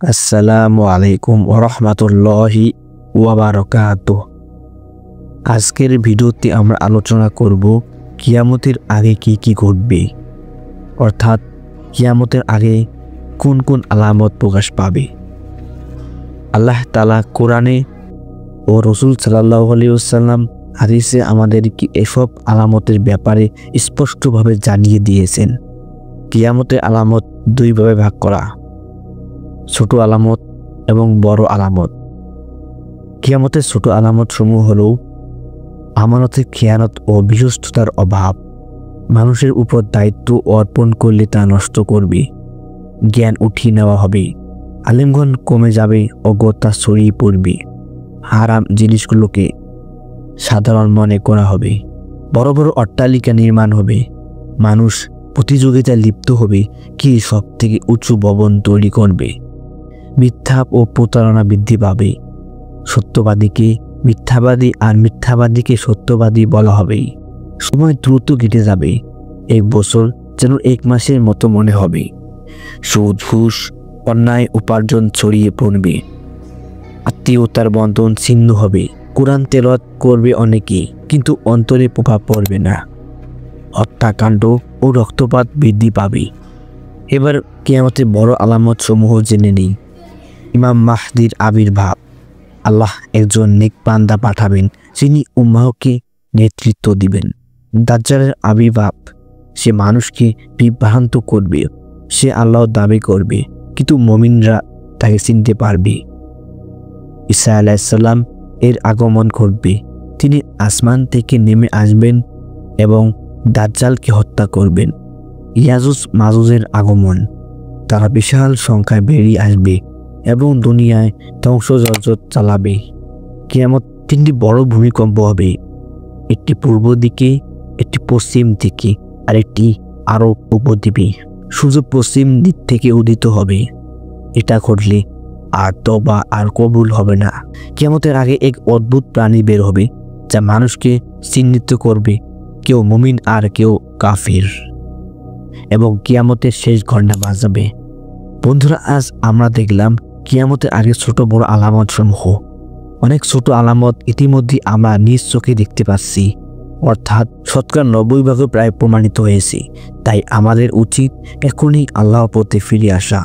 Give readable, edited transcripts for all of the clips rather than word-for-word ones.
আসসালামু আলাইকুম ওয়া রাহমাতুল্লাহি ওয়া বারাকাতুহু। আজকের ভিডিওতে আমরা আলোচনা করব কিয়ামতের আগে কি ঘটবে, অর্থাৎ কিয়ামতের আগে কোন কোন আলামত প্রকাশ পাবে। আল্লাহ তাআলা কোরআনে ও রাসূল সাল্লাল্লাহু আলাইহি ওয়াসাল্লাম হাদিসে আমাদেরকে এসব আলামতের ব্যাপারে স্পষ্টভাবে জানিয়ে দিয়েছেন। কিয়ামতের আলামত দুইভাবে ভাগ করা, ছোট আলামত এবং বড় আলামত। কিয়ামতের ছোট আলামত সমূহ হলো আমানতের খেয়ানত ও বিশ্বস্ততার অভাব, মানুষের উপর দায়িত্ব অর্পণ করলে তা নষ্ট করবে, জ্ঞান উঠিয়ে নেওয়া হবে, আলেমগণ কমে যাবে, অজ্ঞতা ছড়িয়ে পড়বে, হারাম জিনিসগুলোকে সাধারণ মনে করা হবে, বড় বড় অট্টালিকা নির্মাণ হবে, মানুষ প্রতিযোগিতায় লিপ্ত হবে কে সব থেকে উঁচু ভবন তৈরি করবে, মিথ্যা ও প্রতারণা বৃদ্ধি পাবে, সত্যবাদীকে মিথ্যাবাদী আর মিথ্যাবাদীকে সত্যবাদী বলা হবে। সময় দ্রুত কেটে যাবে, এক বছর যেন এক মাসের মতো মনে হবে, সুদ ঘুষ অন্যায় উপার্জন ছড়িয়ে পড়বে, আত্মীয়তার বন্ধন ছিন্ন হবে, কোরআন তেলাওয়াত করবে অনেকে কিন্তু অন্তরে প্রভাব পড়বে না, হত্যাকাণ্ড ও রক্তপাত বৃদ্ধি পাবে। এবার কিয়ামতের বড় আলামত সমূহ জেনে নেই। ইমাম মাহদির আবির্ভাব, আল্লাহ একজন নেক বান্দা পাঠাবেন যিনি উম্মাহকে নেতৃত্ব দিবেন। দাজ্জালের আবির্ভাব, সে মানুষকে বিভ্রান্ত করবে, সে আল্লাহর দাবি করবে কিন্তু মুমিনরা তাকে চিনতে পারবে। ঈসা আলাইহিস সালাম এর আগমন ঘটবে, তিনি আসমান থেকে নেমে আসবেন এবং দাজ্জালকে হত্যা করবেন। ইয়াজুজ মাজুজের আগমন, তারা বিশাল সংখ্যায় বেরিয়ে আসবে এবং দুনিয়ায় ধ্বংসযজ্ঞ চালাবে। কিয়ামত তিনটি বড় ভূমিকম্প হবে, একটি পূর্ব দিকে, একটি পশ্চিম দিকে আর একটি আরব উপদ্বীপে। সূর্য পশ্চিম দিক থেকে উদিত হবে, এটা ঘটলে আর তওবা আর কবুল হবে না। কিয়ামতের আগে এক অদ্ভুত প্রাণী বের হবে যা মানুষকে চিহ্নিত করবে, কেউ মুমিন আর কেউ কাফির, এবং কিয়ামতের শেষ ঘণ্টা বাজাবে। বন্ধুরা, আজ আমরা দেখলাম কিয়ামতের আগে ছোট বড় আলামত সমূহ। অনেক ছোট আলামত ইতিমধ্যে আমরা নিজ চোখে দেখতে পাচ্ছি, অর্থাৎ শতকরা 90% প্রায় প্রমাণিত হয়েছে। তাই আমাদের উচিত এখনই আল্লাহর প্রতি ফিরে আসা,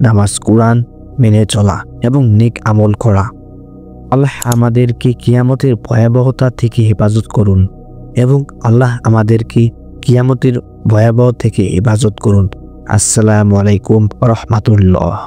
নামাজ কোরআন মেনে চলা এবং নেক আমল করা। আল্লাহ আমাদেরকে কিয়ামতের ভয়াবহতা থেকে হেফাজত করুন এবং আল্লাহ আমাদেরকে কিয়ামতের ভয়াবহ থেকে হেফাজত করুন। আসসালামু আলাইকুম ওয়া রাহমাতুল্লাহ।